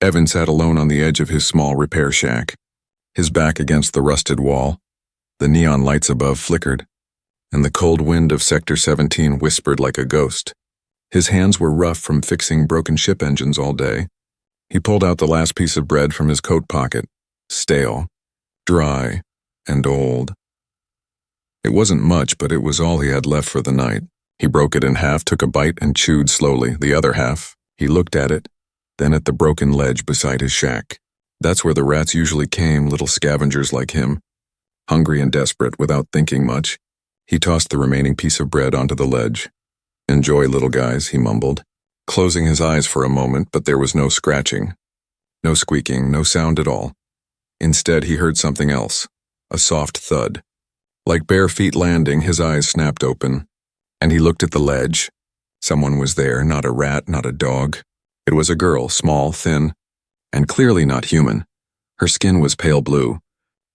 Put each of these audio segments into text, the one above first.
Evan sat alone on the edge of his small repair shack, his back against the rusted wall. The neon lights above flickered, and the cold wind of Sector 17 whispered like a ghost. His hands were rough from fixing broken ship engines all day. He pulled out the last piece of bread from his coat pocket, stale, dry, and old. It wasn't much, but it was all he had left for the night. He broke it in half, took a bite, and chewed slowly. The other half, he looked at it, then at the broken ledge beside his shack. That's where the rats usually came, little scavengers like him. Hungry and desperate, without thinking much, he tossed the remaining piece of bread onto the ledge. "Enjoy, little guys," he mumbled, closing his eyes for a moment, but there was no scratching, no squeaking, no sound at all. Instead, he heard something else, a soft thud. Like bare feet landing, his eyes snapped open, and he looked at the ledge. Someone was there, not a rat, not a dog. It was a girl, small, thin, and clearly not human. Her skin was pale blue,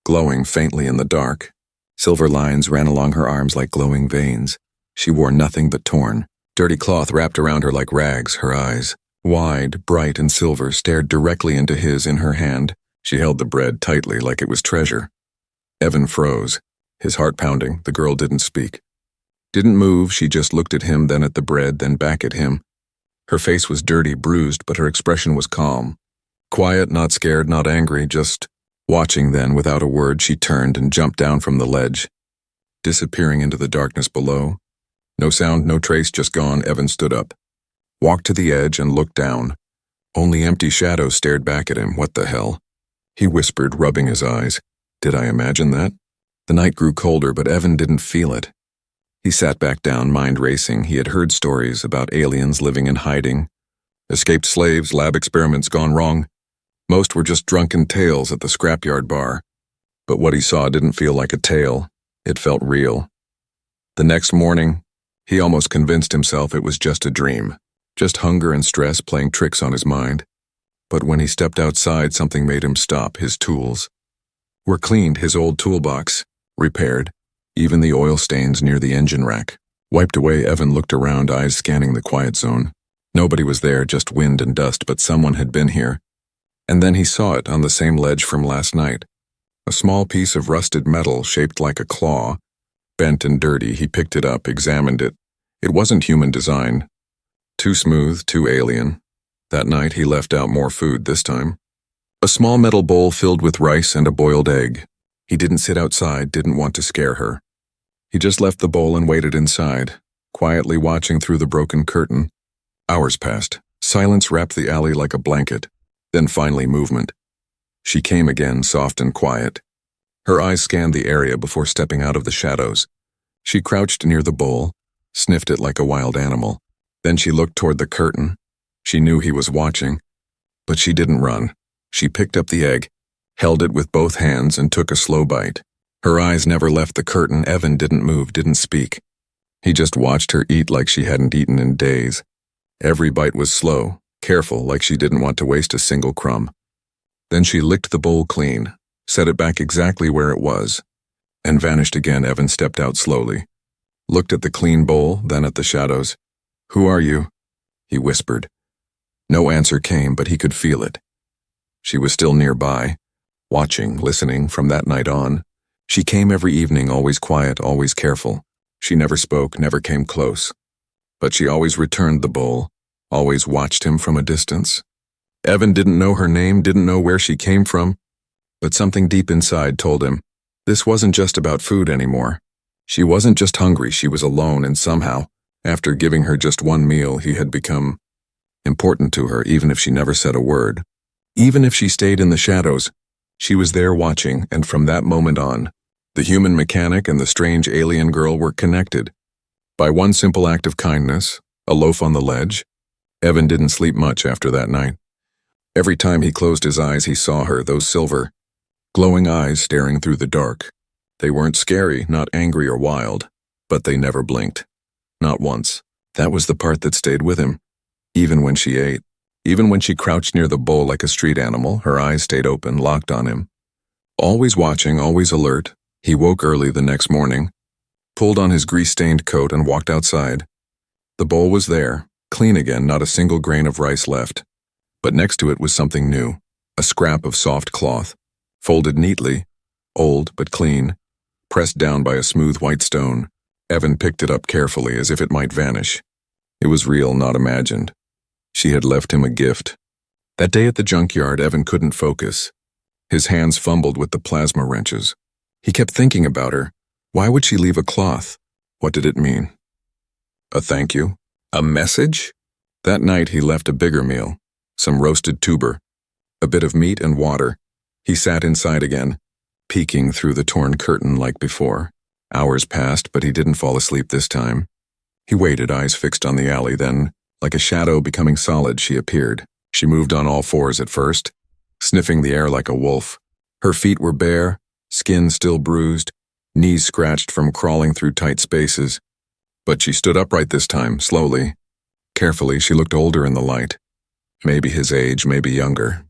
glowing faintly in the dark. Silver lines ran along her arms like glowing veins. She wore nothing but torn, dirty cloth wrapped around her like rags. Her eyes, wide, bright, and silver, stared directly into his in her hand. She held the bread tightly like it was treasure. Evan froze, his heart pounding. The girl didn't speak. Didn't move, she just looked at him, then at the bread, then back at him. Her face was dirty, bruised, but her expression was calm. Quiet, not scared, not angry, just watching. Then, without a word, she turned and jumped down from the ledge, disappearing into the darkness below. No sound, no trace, just gone. Evan stood up, walked to the edge, and looked down. Only empty shadows stared back at him. What the hell? He whispered, rubbing his eyes. Did I imagine that? The night grew colder, but Evan didn't feel it. He sat back down, mind racing. He had heard stories about aliens living in hiding, escaped slaves, lab experiments gone wrong. Most were just drunken tales at the scrapyard bar. But what he saw didn't feel like a tale. It felt real. The next morning, he almost convinced himself it was just a dream, just hunger and stress playing tricks on his mind. But when he stepped outside, something made him stop. His tools were cleaned, his old toolbox repaired, even the oil stains near the engine rack wiped away. Evan looked around, eyes scanning the quiet zone. Nobody was there, just wind and dust, but someone had been here. And then he saw it on the same ledge from last night. A small piece of rusted metal shaped like a claw, bent and dirty. He picked it up, examined it. It wasn't human design. Too smooth, too alien. That night he left out more food this time. A small metal bowl filled with rice and a boiled egg. He didn't sit outside, didn't want to scare her. He just left the bowl and waited inside, quietly watching through the broken curtain. Hours passed. Silence wrapped the alley like a blanket. Then finally movement. She came again, soft and quiet. Her eyes scanned the area before stepping out of the shadows. She crouched near the bowl, sniffed it like a wild animal. Then she looked toward the curtain. She knew he was watching, but she didn't run. She picked up the egg, held it with both hands, and took a slow bite. Her eyes never left the curtain. Evan didn't move, didn't speak. He just watched her eat like she hadn't eaten in days. Every bite was slow, careful, like she didn't want to waste a single crumb. Then she licked the bowl clean, set it back exactly where it was, and vanished again. Evan stepped out slowly, looked at the clean bowl, then at the shadows. "Who are you?" he whispered. No answer came, but he could feel it. She was still nearby, watching, listening from that night on. She came every evening, always quiet, always careful. She never spoke, never came close. But she always returned the bowl, always watched him from a distance. Evan didn't know her name, didn't know where she came from, but something deep inside told him this wasn't just about food anymore. She wasn't just hungry, she was alone, and somehow, after giving her just one meal, he had become important to her, even if she never said a word. Even if she stayed in the shadows, she was there watching, and from that moment on, the human mechanic and the strange alien girl were connected. By one simple act of kindness, a loaf on the ledge. Evan didn't sleep much after that night. Every time he closed his eyes, he saw her, those silver, glowing eyes staring through the dark. They weren't scary, not angry or wild, but they never blinked. Not once. That was the part that stayed with him. Even when she ate, even when she crouched near the bowl like a street animal, her eyes stayed open, locked on him. Always watching, always alert, he woke early the next morning, pulled on his grease-stained coat and walked outside. The bowl was there, clean again, not a single grain of rice left. But next to it was something new, a scrap of soft cloth, folded neatly, old but clean, pressed down by a smooth white stone. Evan picked it up carefully as if it might vanish. It was real, not imagined. She had left him a gift. That day at the junkyard, Evan couldn't focus. His hands fumbled with the plasma wrenches. He kept thinking about her. Why would she leave a cloth? What did it mean? A thank you? A message? That night he left a bigger meal, some roasted tuber, a bit of meat and water. He sat inside again, peeking through the torn curtain like before. Hours passed, but he didn't fall asleep this time. He waited, eyes fixed on the alley, then, like a shadow becoming solid, she appeared. She moved on all fours at first, sniffing the air like a wolf. Her feet were bare, skin still bruised, knees scratched from crawling through tight spaces. But she stood upright this time, slowly. Carefully, she looked older in the light. Maybe his age, maybe younger.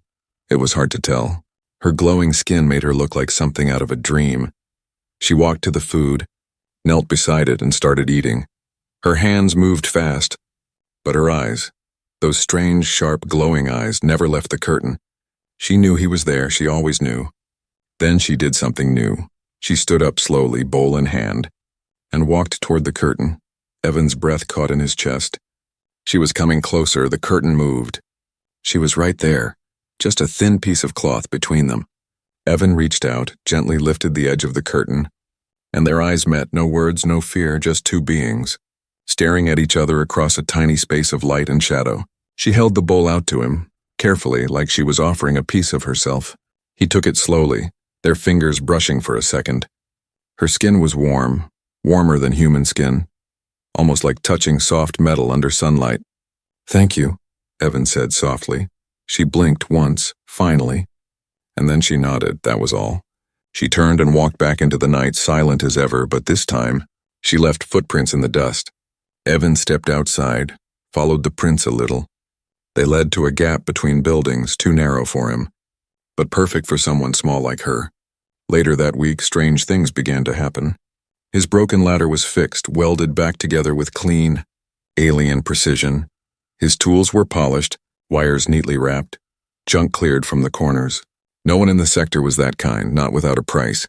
It was hard to tell. Her glowing skin made her look like something out of a dream. She walked to the food, knelt beside it, and started eating. Her hands moved fast, but her eyes, those strange, sharp, glowing eyes, never left the curtain. She knew he was there, she always knew. Then she did something new. She stood up slowly, bowl in hand, and walked toward the curtain. Evan's breath caught in his chest. She was coming closer, the curtain moved. She was right there, just a thin piece of cloth between them. Evan reached out, gently lifted the edge of the curtain, and their eyes met, no words, no fear, just two beings, staring at each other across a tiny space of light and shadow. She held the bowl out to him, carefully, like she was offering a piece of herself. He took it slowly, their fingers brushing for a second. Her skin was warm, warmer than human skin, almost like touching soft metal under sunlight. "Thank you," Evan said softly. She blinked once, finally, and then she nodded, that was all. She turned and walked back into the night, silent as ever, but this time, she left footprints in the dust. Evan stepped outside, followed the prints a little. They led to a gap between buildings, too narrow for him, but perfect for someone small like her. Later that week, strange things began to happen. His broken ladder was fixed, welded back together with clean, alien precision. His tools were polished, wires neatly wrapped, junk cleared from the corners. No one in the sector was that kind, not without a price.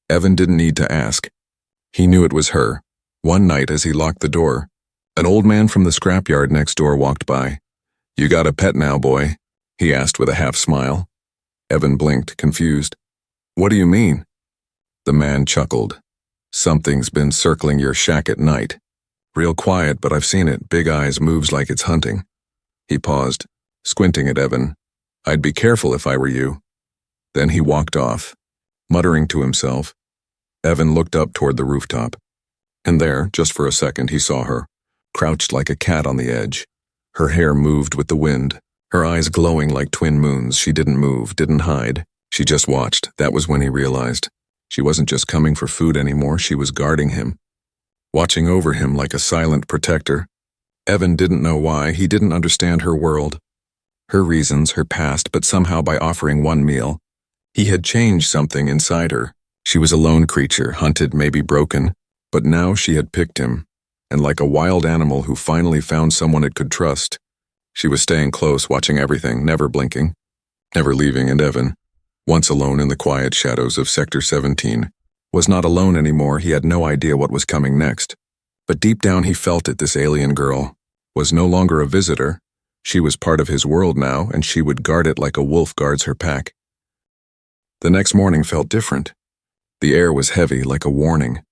Evan didn't need to ask. He knew it was her. One night, as he locked the door, an old man from the scrapyard next door walked by. "You got a pet now, boy?" he asked with a half smile. Evan blinked, confused. "What do you mean?" The man chuckled. "Something's been circling your shack at night. Real quiet, but I've seen it. Big eyes, moves like it's hunting." He paused, squinting at Evan. "I'd be careful if I were you." Then he walked off, muttering to himself. Evan looked up toward the rooftop. And there, just for a second, he saw her, crouched like a cat on the edge. Her hair moved with the wind, her eyes glowing like twin moons. She didn't move, didn't hide. She just watched. That was when he realized. She wasn't just coming for food anymore, she was guarding him, watching over him like a silent protector. Evan didn't know why, he didn't understand her world, her reasons, her past, but somehow by offering one meal, he had changed something inside her. She was a lone creature, hunted, maybe broken, but now she had picked him, and like a wild animal who finally found someone it could trust, she was staying close, watching everything, never blinking, never leaving, and Evan, once alone in the quiet shadows of Sector 17, was not alone anymore. He had no idea what was coming next. But deep down he felt it, this alien girl was no longer a visitor. She was part of his world now, and she would guard it like a wolf guards her pack. The next morning felt different. The air was heavy, like a warning.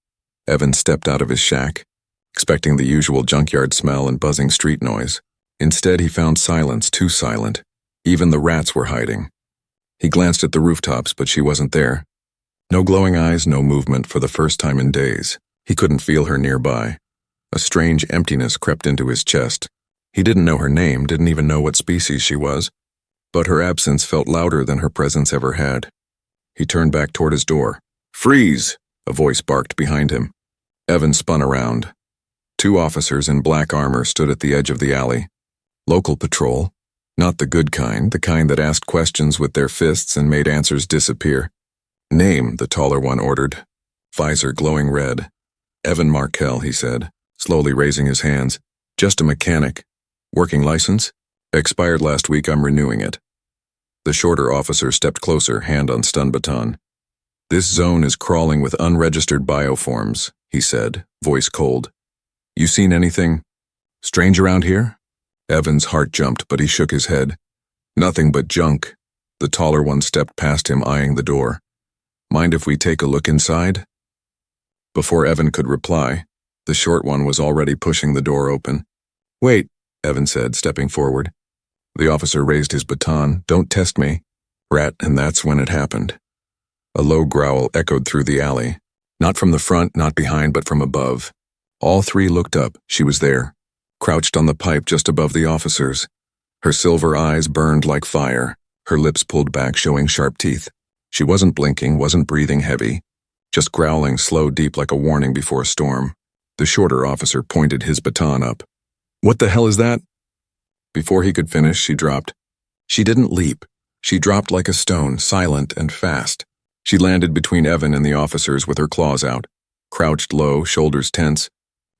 Evan stepped out of his shack, expecting the usual junkyard smell and buzzing street noise. Instead, he found silence, too silent. Even the rats were hiding. He glanced at the rooftops, but she wasn't there. No glowing eyes, no movement for the first time in days. He couldn't feel her nearby. A strange emptiness crept into his chest. He didn't know her name, didn't even know what species she was, but her absence felt louder than her presence ever had. He turned back toward his door. "Freeze!" a voice barked behind him. Evan spun around. Two officers in black armor stood at the edge of the alley. Local patrol. Not the good kind, the kind that asked questions with their fists and made answers disappear. "Name," the taller one ordered. Visor glowing red. "Evan Markell," he said, slowly raising his hands. "Just a mechanic. Working license?" Expired last week, I'm renewing it. The shorter officer stepped closer, hand on stun baton. This zone is crawling with unregistered bioforms, he said, voice cold. You seen anything strange around here? Evan's heart jumped, but he shook his head. Nothing but junk. The taller one stepped past him, eyeing the door. Mind if we take a look inside? Before Evan could reply, the short one was already pushing the door open. Wait, Evan said, stepping forward. The officer raised his baton. Don't test me. Rat, and that's when it happened. A low growl echoed through the alley. Not from the front, not behind, but from above. All three looked up. She was there, crouched on the pipe just above the officers. Her silver eyes burned like fire, her lips pulled back, showing sharp teeth. She wasn't blinking, wasn't breathing heavy, just growling slow, deep like a warning before a storm. The shorter officer pointed his baton up. What the hell is that? Before he could finish, she dropped. She didn't leap. She dropped like a stone, silent and fast. She landed between Evan and the officers with her claws out, crouched low, shoulders tense.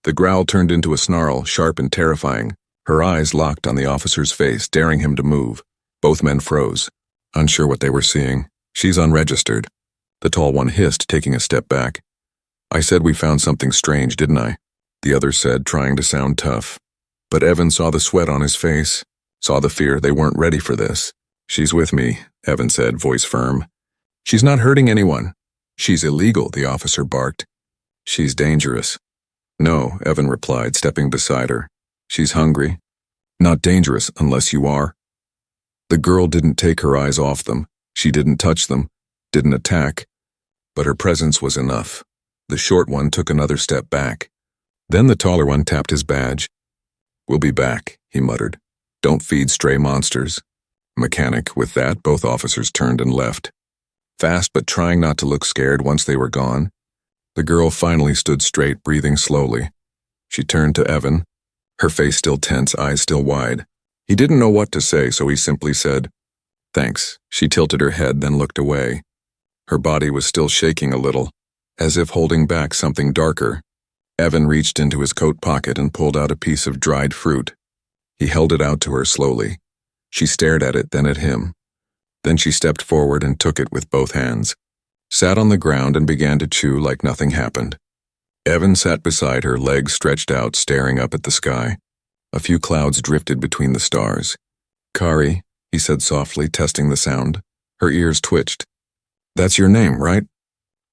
The growl turned into a snarl, sharp and terrifying. Her eyes locked on the officer's face, daring him to move. Both men froze, unsure what they were seeing. She's unregistered. The tall one hissed, taking a step back. I said we found something strange, didn't I? The other said, trying to sound tough. But Evan saw the sweat on his face, saw the fear. They weren't ready for this. She's with me, Evan said, voice firm. She's not hurting anyone. She's illegal, the officer barked. She's dangerous. No, Evan replied, stepping beside her. She's hungry. Not dangerous unless you are. The girl didn't take her eyes off them. She didn't touch them, didn't attack. But her presence was enough. The short one took another step back. Then the taller one tapped his badge. We'll be back, he muttered. Don't feed stray monsters. Mechanic. With that, both officers turned and left. Fast, but trying not to look scared once they were gone. The girl finally stood straight, breathing slowly. She turned to Evan, her face still tense, eyes still wide. He didn't know what to say, so he simply said, Thanks. She tilted her head, then looked away. Her body was still shaking a little, as if holding back something darker. Evan reached into his coat pocket and pulled out a piece of dried fruit. He held it out to her slowly. She stared at it, then at him. Then she stepped forward and took it with both hands, sat on the ground and began to chew like nothing happened. Evan sat beside her, legs stretched out, staring up at the sky. A few clouds drifted between the stars. Kari, he said softly, testing the sound. Her ears twitched. That's your name, right?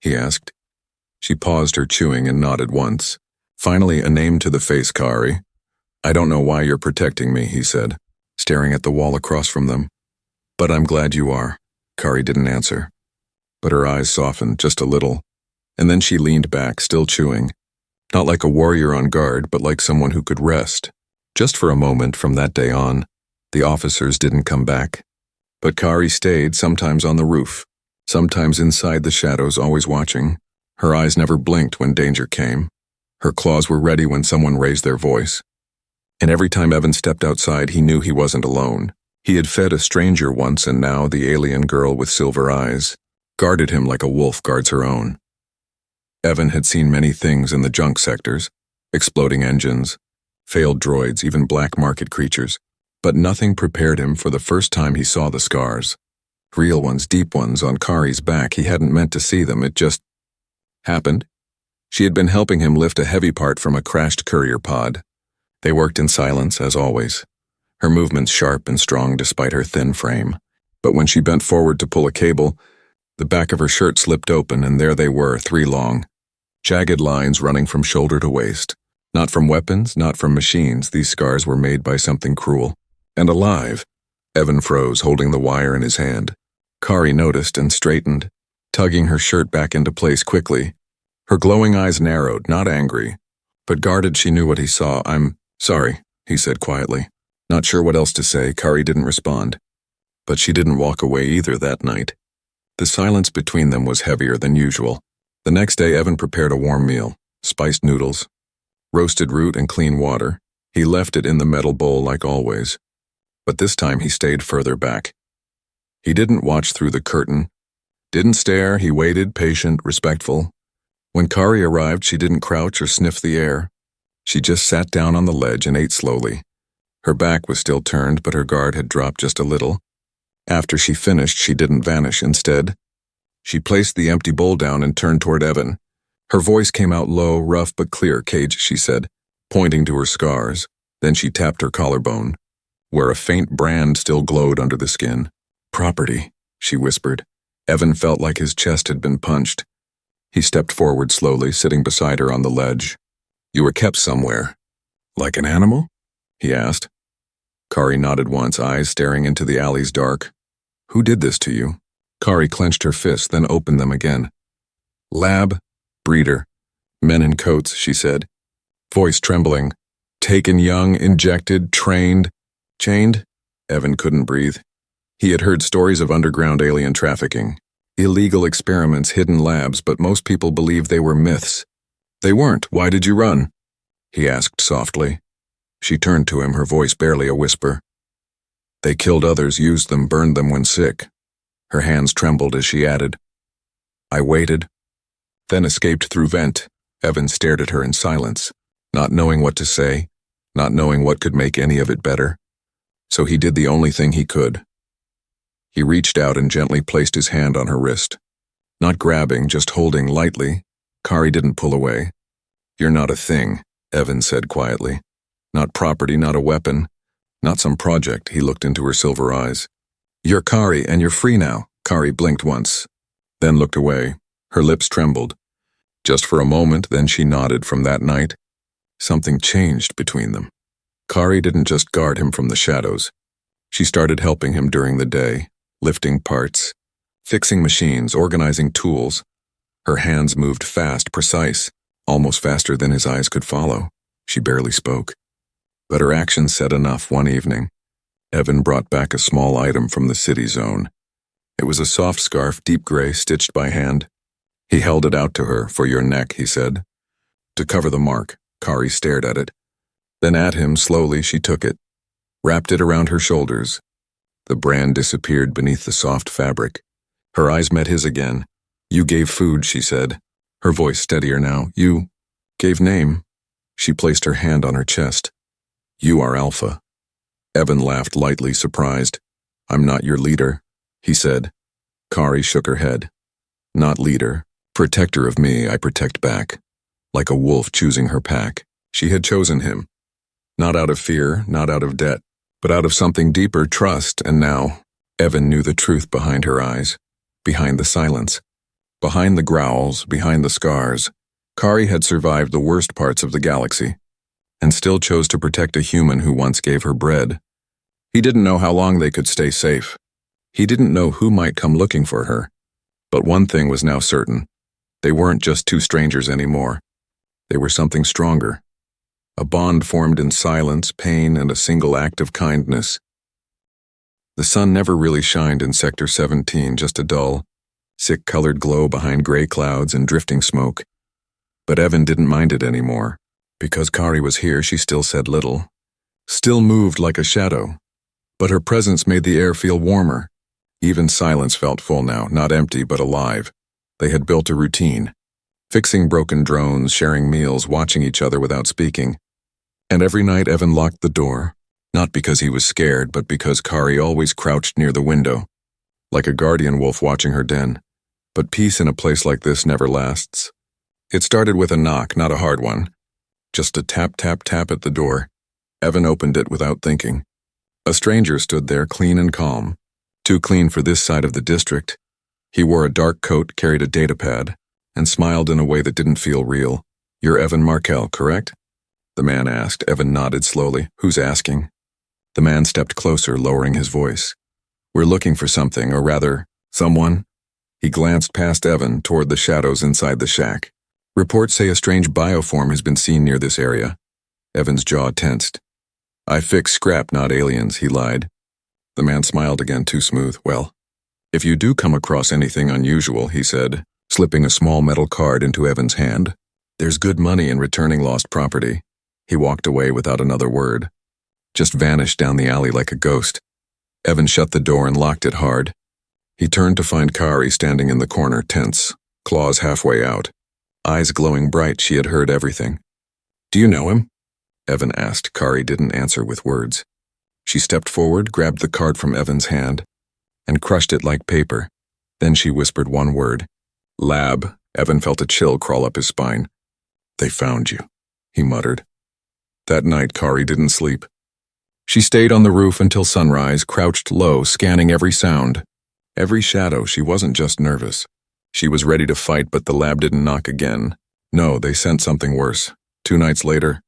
He asked. She paused her chewing and nodded once. Finally, a name to the face, Kari. I don't know why you're protecting me, he said, staring at the wall across from them. But I'm glad you are. Kari didn't answer. But her eyes softened just a little, and then she leaned back, still chewing. Not like a warrior on guard, but like someone who could rest. Just for a moment from that day on, the officers didn't come back. But Kari stayed, sometimes on the roof, sometimes inside the shadows, always watching. Her eyes never blinked when danger came. Her claws were ready when someone raised their voice. And every time Evan stepped outside, he knew he wasn't alone. He had fed a stranger once, and now the alien girl with silver eyes guarded him like a wolf guards her own. Evan had seen many things in the junk sectors, exploding engines, failed droids, even black market creatures, but nothing prepared him for the first time he saw the scars. Real ones, deep ones, on Kari's back. He hadn't meant to see them, it just happened. She had been helping him lift a heavy part from a crashed courier pod. They worked in silence, as always, her movements sharp and strong despite her thin frame. But when she bent forward to pull a cable, the back of her shirt slipped open, and there they were, 3 long, jagged lines running from shoulder to waist. Not from weapons, not from machines. These scars were made by something cruel and alive. Evan froze, holding the wire in his hand. Kari noticed and straightened, tugging her shirt back into place quickly. Her glowing eyes narrowed, not angry, but guarded. She knew what he saw. I'm sorry, he said quietly. Not sure what else to say. Kari didn't respond. But she didn't walk away either that night. The silence between them was heavier than usual. The next day, Evan prepared a warm meal, spiced noodles, roasted root and clean water. He left it in the metal bowl like always. But this time he stayed further back. He didn't watch through the curtain, didn't stare. He waited, patient, respectful. When Kari arrived, she didn't crouch or sniff the air. She just sat down on the ledge and ate slowly, Her back was still turned, but her guard had dropped just a little. After she finished, she didn't vanish. Instead, she placed the empty bowl down and turned toward Evan. Her voice came out low, rough but clear. "Cage," she said, pointing to her scars. Then she tapped her collarbone, where a faint brand still glowed under the skin. "Property," she whispered. Evan felt like his chest had been punched. He stepped forward slowly, sitting beside her on the ledge. "You were kept somewhere. Like an animal?" he asked. Kari nodded once, eyes staring into the alley's dark. "Who did this to you?" Kari clenched her fists, then opened them again. "Lab, breeder, men in coats," she said, voice trembling. "Taken young, injected, trained, chained?" Evan couldn't breathe. He had heard stories of underground alien trafficking, illegal experiments, hidden labs, but most people believed they were myths. "They weren't. Why did you run?" he asked softly. She turned to him, her voice barely a whisper. "They killed others, used them, burned them when sick." Her hands trembled as she added, "I waited, then escaped through vent." Evan stared at her in silence, not knowing what to say, not knowing what could make any of it better. So he did the only thing he could. He reached out and gently placed his hand on her wrist. Not grabbing, just holding lightly. Kari didn't pull away. "You're not a thing," Evan said quietly. "Not property, not a weapon, not some project." He looked into her silver eyes. "You're Kari, and you're free now." Kari blinked once, then looked away. Her lips trembled. Just for a moment, then she nodded. From that night, something changed between them. Kari didn't just guard him from the shadows. She started helping him during the day, lifting parts, fixing machines, organizing tools. Her hands moved fast, precise, almost faster than his eyes could follow. She barely spoke, but her actions said enough. One evening, Evan brought back a small item from the city zone. It was a soft scarf, deep gray, stitched by hand. He held it out to her. "For your neck," he said. "To cover the mark." Kari stared at it. Then at him, slowly, she took it, wrapped it around her shoulders. The brand disappeared beneath the soft fabric. Her eyes met his again. "You gave food," she said, her voice steadier now. "You gave name." She placed her hand on her chest. "You are Alpha." Evan laughed lightly, surprised. "I'm not your leader," he said. Kari shook her head. "Not leader. Protector of me, I protect back. Like a wolf choosing her pack." She had chosen him. Not out of fear, not out of debt, but out of something deeper, trust. And now, Evan knew the truth behind her eyes, behind the silence, behind the growls, behind the scars. Kari had survived the worst parts of the galaxy, and still chose to protect a human who once gave her bread. He didn't know how long they could stay safe. He didn't know who might come looking for her. But one thing was now certain. They weren't just two strangers anymore. They were something stronger. A bond formed in silence, pain, and a single act of kindness. The sun never really shined in Sector 17, just a dull, sick-colored glow behind gray clouds and drifting smoke. But Evan didn't mind it anymore. Because Kari was here, she still said little, still moved like a shadow. But her presence made the air feel warmer. Even silence felt full now, not empty but alive. They had built a routine, fixing broken drones, sharing meals, watching each other without speaking. And every night Evan locked the door, not because he was scared, but because Kari always crouched near the window, like a guardian wolf watching her den. But peace in a place like this never lasts. It started with a knock, not a hard one. Just a tap, tap, tap at the door. Evan opened it without thinking. A stranger stood there, clean and calm. Too clean for this side of the district. He wore a dark coat, carried a datapad, and smiled in a way that didn't feel real. "You're Evan Markel, correct?" the man asked. Evan nodded slowly. "Who's asking?" The man stepped closer, lowering his voice. "We're looking for something, or rather, someone." He glanced past Evan toward the shadows inside the shack. "Reports say a strange bioform has been seen near this area." Evan's jaw tensed. "I fix scrap, not aliens," he lied. The man smiled again, too smooth. "Well, if you do come across anything unusual," he said, slipping a small metal card into Evan's hand, "there's good money in returning lost property." He walked away without another word, just vanished down the alley like a ghost. Evan shut the door and locked it hard. He turned to find Kari standing in the corner, tense, claws halfway out, eyes glowing bright. She had heard everything. "Do you know him?" Evan asked. Kari didn't answer with words. She stepped forward, grabbed the card from Evan's hand, and crushed it like paper. Then she whispered one word. Lab. Evan felt a chill crawl up his spine. They found you, he muttered. That night, Kari didn't sleep. She stayed on the roof until sunrise, crouched low, scanning every sound. Every shadow. She wasn't just nervous. She was ready to fight, but the lab didn't knock again. No, they sent something worse. 2 nights later,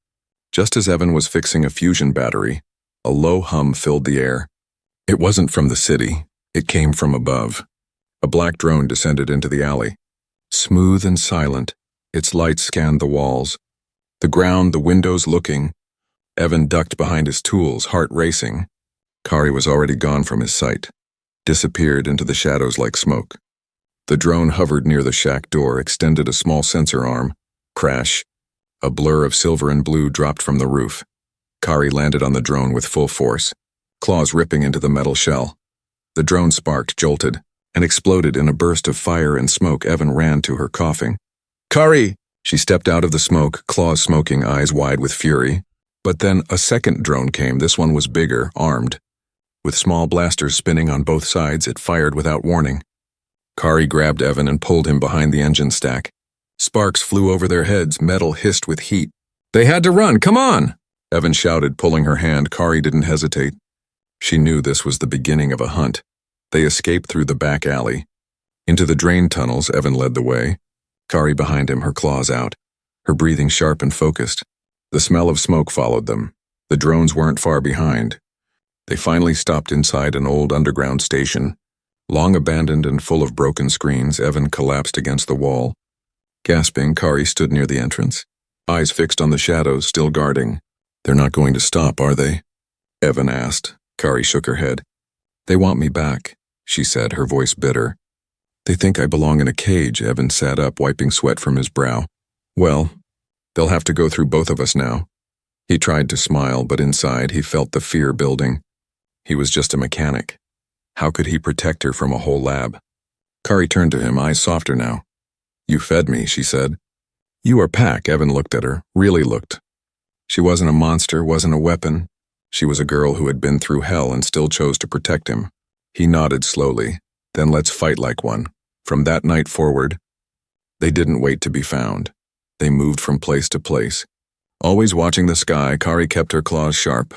just as Evan was fixing a fusion battery, a low hum filled the air. It wasn't from the city. It came from above. A black drone descended into the alley. Smooth and silent, its light scanned the walls. The ground, the windows looking. Evan ducked behind his tools, heart racing. Kari was already gone from his sight, disappeared into the shadows like smoke. The drone hovered near the shack door, extended a small sensor arm. Crash. A blur of silver and blue dropped from the roof. Kari landed on the drone with full force, claws ripping into the metal shell. The drone sparked, jolted, and exploded in a burst of fire and smoke. Evan ran to her, coughing. Kari! She stepped out of the smoke, claws smoking, eyes wide with fury. But then a second drone came. This one was bigger, armed. With small blasters spinning on both sides, it fired without warning. Kari grabbed Evan and pulled him behind the engine stack. Sparks flew over their heads, metal hissed with heat. They had to run, come on! Evan shouted, pulling her hand. Kari didn't hesitate. She knew this was the beginning of a hunt. They escaped through the back alley. Into the drain tunnels, Evan led the way. Kari behind him, her claws out, her breathing sharp and focused. The smell of smoke followed them. The drones weren't far behind. They finally stopped inside an old underground station. Long abandoned and full of broken screens, Evan collapsed against the wall. Gasping, Kari stood near the entrance, eyes fixed on the shadows, still guarding. They're not going to stop, are they? Evan asked. Kari shook her head. They want me back, she said, her voice bitter. They think I belong in a cage. Evan sat up, wiping sweat from his brow. Well, they'll have to go through both of us now. He tried to smile, but inside he felt the fear building. He was just a mechanic. How could he protect her from a whole lab? Kari turned to him, eyes softer now. You fed me, she said. You are Pac. Evan looked at her, really looked. She wasn't a monster, wasn't a weapon. She was a girl who had been through hell and still chose to protect him. He nodded slowly. Then let's fight like one. From that night forward, they didn't wait to be found. They moved from place to place. Always watching the sky, Kari kept her claws sharp.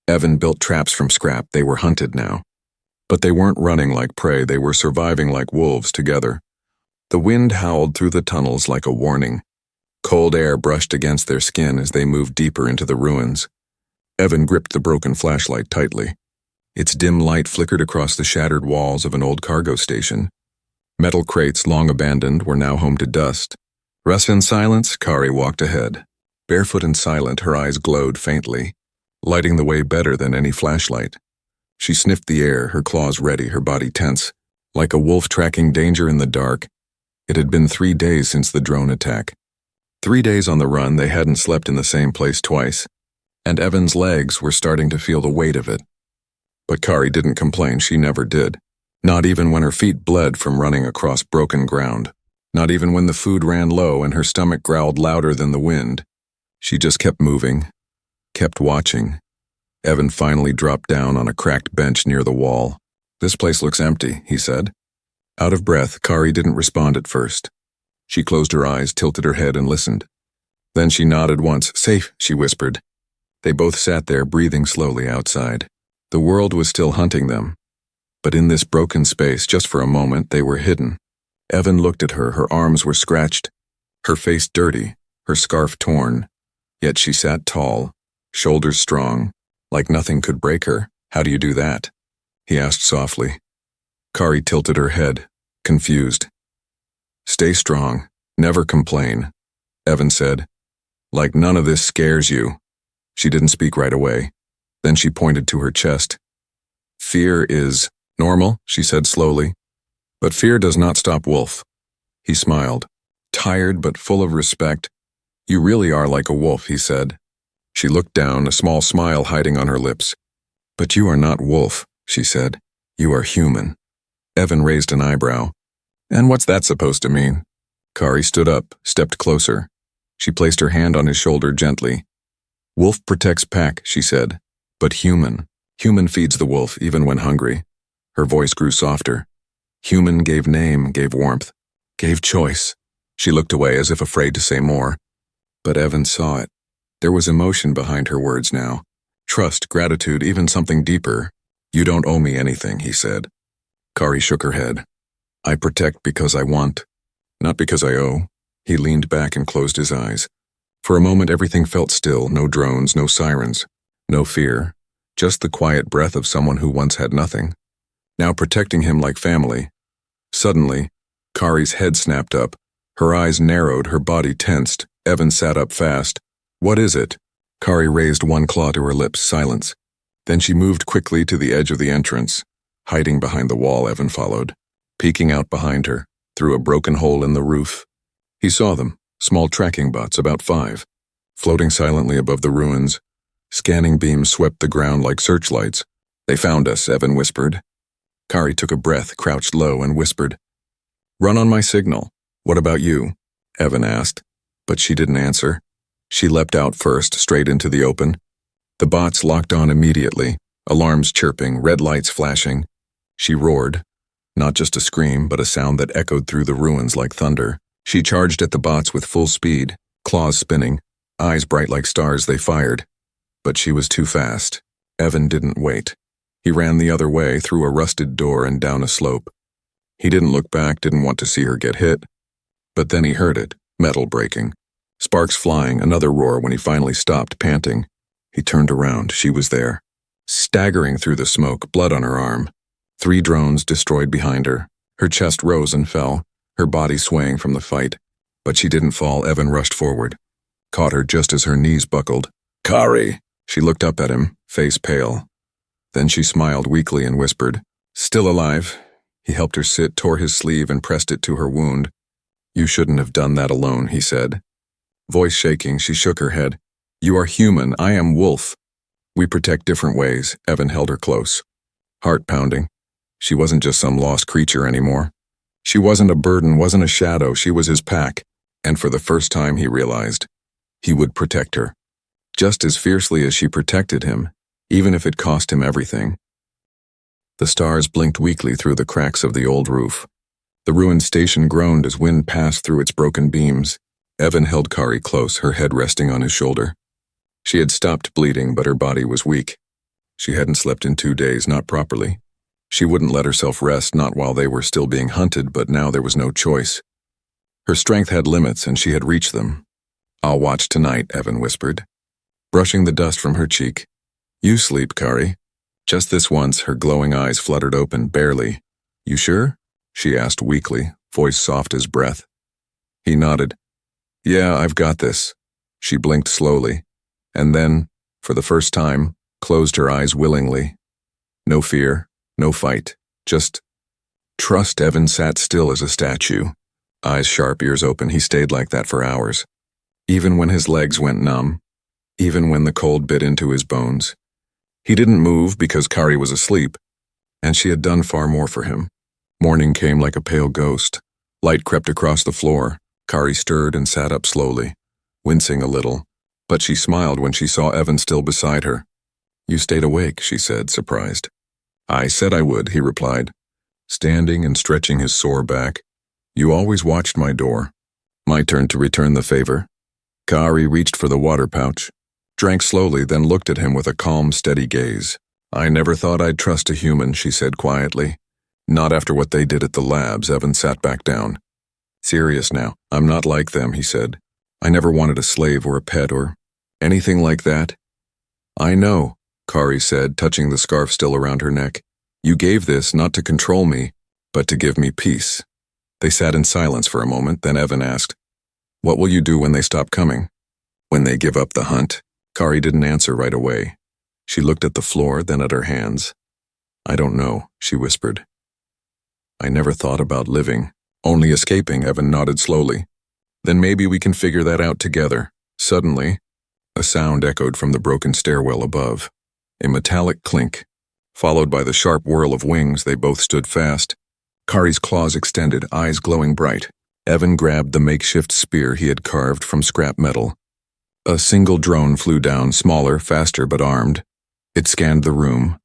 Evan built traps from scrap. They were hunted now. But they weren't running like prey. They were surviving like wolves together. The wind howled through the tunnels like a warning. Cold air brushed against their skin as they moved deeper into the ruins. Evan gripped the broken flashlight tightly. Its dim light flickered across the shattered walls of an old cargo station. Metal crates, long abandoned, were now home to dust. Rest in silence, Kari walked ahead. Barefoot and silent, her eyes glowed faintly, lighting the way better than any flashlight. She sniffed the air, her claws ready, her body tense, like a wolf tracking danger in the dark. It had been 3 days since the drone attack. 3 days on the run, they hadn't slept in the same place twice, and Evan's legs were starting to feel the weight of it. But Kari didn't complain, she never did. Not even when her feet bled from running across broken ground. Not even when the food ran low and her stomach growled louder than the wind. She just kept moving, kept watching. Evan finally dropped down on a cracked bench near the wall. This place looks empty, he said. Out of breath, Kari didn't respond at first. She closed her eyes, tilted her head, and listened. Then she nodded once. Safe, she whispered. They both sat there, breathing slowly outside. The world was still hunting them. But in this broken space, just for a moment, they were hidden. Evan looked at her. Her arms were scratched, her face dirty, her scarf torn. Yet she sat tall, shoulders strong, like nothing could break her. How do you do that? He asked softly. Kari tilted her head, confused. Stay strong, never complain, Evan said. Like none of this scares you. She didn't speak right away. Then she pointed to her chest. Fear is normal, she said slowly. But fear does not stop wolf. He smiled, tired but full of respect. You really are like a wolf, he said. She looked down, a small smile hiding on her lips. But you are not wolf, she said. You are human. Evan raised an eyebrow. And what's that supposed to mean? Kari stood up, stepped closer. She placed her hand on his shoulder gently. Wolf protects pack, she said, but human. Human feeds the wolf even when hungry. Her voice grew softer. Human gave name, gave warmth, gave choice. She looked away as if afraid to say more. But Evan saw it. There was emotion behind her words now. Trust, gratitude, even something deeper. You don't owe me anything, he said. Kari shook her head. I protect because I want, not because I owe. He leaned back and closed his eyes. For a moment everything felt still, no drones, no sirens, no fear, just the quiet breath of someone who once had nothing, now protecting him like family. Suddenly, Kari's head snapped up. Her eyes narrowed, her body tensed. Evan sat up fast. What is it? Kari raised one claw to her lips, silence. Then she moved quickly to the edge of the entrance. Hiding behind the wall, Evan followed, peeking out behind her, through a broken hole in the roof. He saw them, small tracking bots, about 5, floating silently above the ruins. Scanning beams swept the ground like searchlights. They found us, Evan whispered. Kari took a breath, crouched low, and whispered, Run on my signal. What about you? Evan asked, but she didn't answer. She leapt out first, straight into the open. The bots locked on immediately, alarms chirping, red lights flashing. She roared, not just a scream, but a sound that echoed through the ruins like thunder. She charged at the bots with full speed, claws spinning, eyes bright like stars. They fired. But she was too fast. Evan didn't wait. He ran the other way, through a rusted door and down a slope. He didn't look back, didn't want to see her get hit. But then he heard it, metal breaking. Sparks flying, another roar when he finally stopped, panting. He turned around. She was there, staggering through the smoke, blood on her arm. 3 drones destroyed behind her. Her chest rose and fell, her body swaying from the fight. But she didn't fall. Evan rushed forward, caught her just as her knees buckled. Kari! She looked up at him, face pale. Then she smiled weakly and whispered, Still alive. He helped her sit, tore his sleeve and pressed it to her wound. You shouldn't have done that alone, he said. Voice shaking, she shook her head. You are human, I am wolf. We protect different ways. Evan held her close. Heart pounding. She wasn't just some lost creature anymore. She wasn't a burden, wasn't a shadow, she was his pack. And for the first time he realized, he would protect her. Just as fiercely as she protected him, even if it cost him everything. The stars blinked weakly through the cracks of the old roof. The ruined station groaned as wind passed through its broken beams. Evan held Kari close, her head resting on his shoulder. She had stopped bleeding, but her body was weak. She hadn't slept in 2 days, not properly. She wouldn't let herself rest, not while they were still being hunted, but now there was no choice. Her strength had limits, and she had reached them. I'll watch tonight, Evan whispered, brushing the dust from her cheek. You sleep, Kari. Just this once, her glowing eyes fluttered open, barely. You sure? She asked weakly, voice soft as breath. He nodded. Yeah, I've got this. She blinked slowly, and then, for the first time, closed her eyes willingly. No fear, no fight, just trust. Evan sat still as a statue. Eyes sharp, ears open. He stayed like that for hours. Even when his legs went numb, even when the cold bit into his bones. He didn't move because Kari was asleep, and she had done far more for him. Morning came like a pale ghost. Light crept across the floor. Kari stirred and sat up slowly, wincing a little, but she smiled when she saw Evan still beside her. You stayed awake, she said, surprised. I said I would, he replied, standing and stretching his sore back. You always watched my door. My turn to return the favor. Kari reached for the water pouch, drank slowly, then looked at him with a calm, steady gaze. I never thought I'd trust a human, she said quietly. Not after what they did at the labs. Evan sat back down. Serious now. I'm not like them, he said. I never wanted a slave or a pet or anything like that. I know, Kari said, touching the scarf still around her neck. You gave this not to control me, but to give me peace. They sat in silence for a moment, then Evan asked, What will you do when they stop coming? When they give up the hunt? Kari didn't answer right away. She looked at the floor, then at her hands. I don't know, she whispered. I never thought about living, only escaping. Evan nodded slowly. Then maybe we can figure that out together. Suddenly, a sound echoed from the broken stairwell above. A metallic clink, followed by the sharp whirl of wings. They both stood fast. Kari's claws extended, eyes glowing bright. Evan grabbed the makeshift spear he had carved from scrap metal. A single drone flew down, smaller, faster, but armed. It scanned the room,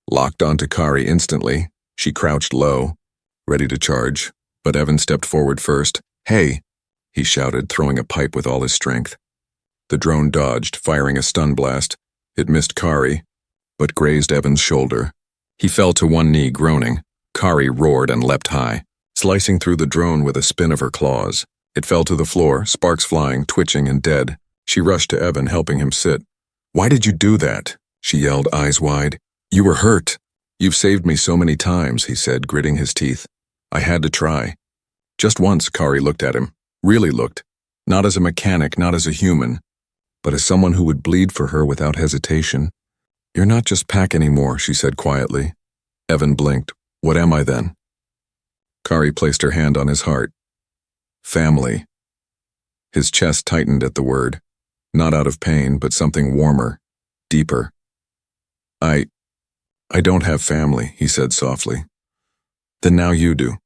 Locked onto Kari instantly, she crouched low, ready to charge, but Evan stepped forward first. "Hey!" he shouted, throwing a pipe with all his strength. The drone dodged, firing a stun blast. It missed Kari, but grazed Evan's shoulder. He fell to one knee, groaning. Kari roared and leapt high, slicing through the drone with a spin of her claws. It fell to the floor, sparks flying, twitching and dead. She rushed to Evan, helping him sit. "Why did you do that?" she yelled, eyes wide. "You were hurt." "You've saved me so many times," he said, gritting his teeth. "I had to try." Just once, Kari looked at him. Really looked. Not as a mechanic, not as a human, but as someone who would bleed for her without hesitation. "You're not just Pac anymore," she said quietly. Evan blinked. "What am I then?" Kari placed her hand on his heart. "Family." His chest tightened at the word, not out of pain, but something warmer, deeper. I don't have family," he said softly. "Then now you do,"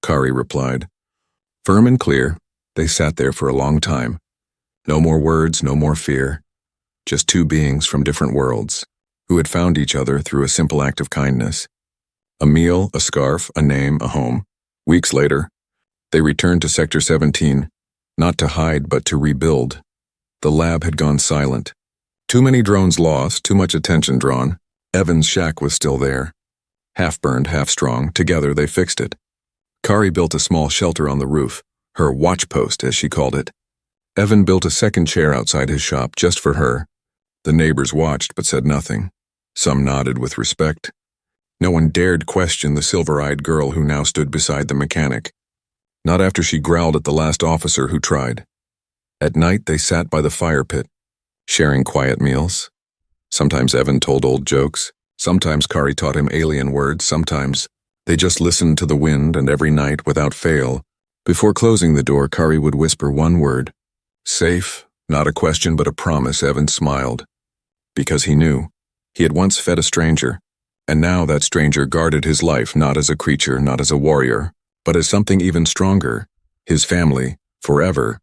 Kari replied. Firm and clear, they sat there for a long time. No more words, no more fear. Just two beings from different worlds, who had found each other through a simple act of kindness. A meal, a scarf, a name, a home. Weeks later, they returned to Sector 17, not to hide but to rebuild. The lab had gone silent. Too many drones lost, too much attention drawn. Evan's shack was still there. Half burned, half strong, together they fixed it. Kari built a small shelter on the roof, her watch post as she called it. Evan built a second chair outside his shop just for her. The neighbors watched but said nothing. Some nodded with respect. No one dared question the silver-eyed girl who now stood beside the mechanic. Not after she growled at the last officer who tried. At night they sat by the fire pit, sharing quiet meals. Sometimes Evan told old jokes. Sometimes Kari taught him alien words. Sometimes they just listened to the wind, and every night, without fail, before closing the door, Kari would whisper one word. Safe, not a question but a promise. Evan smiled. Because he knew. He had once fed a stranger, and now that stranger guarded his life not as a creature, not as a warrior, but as something even stronger, his family, forever.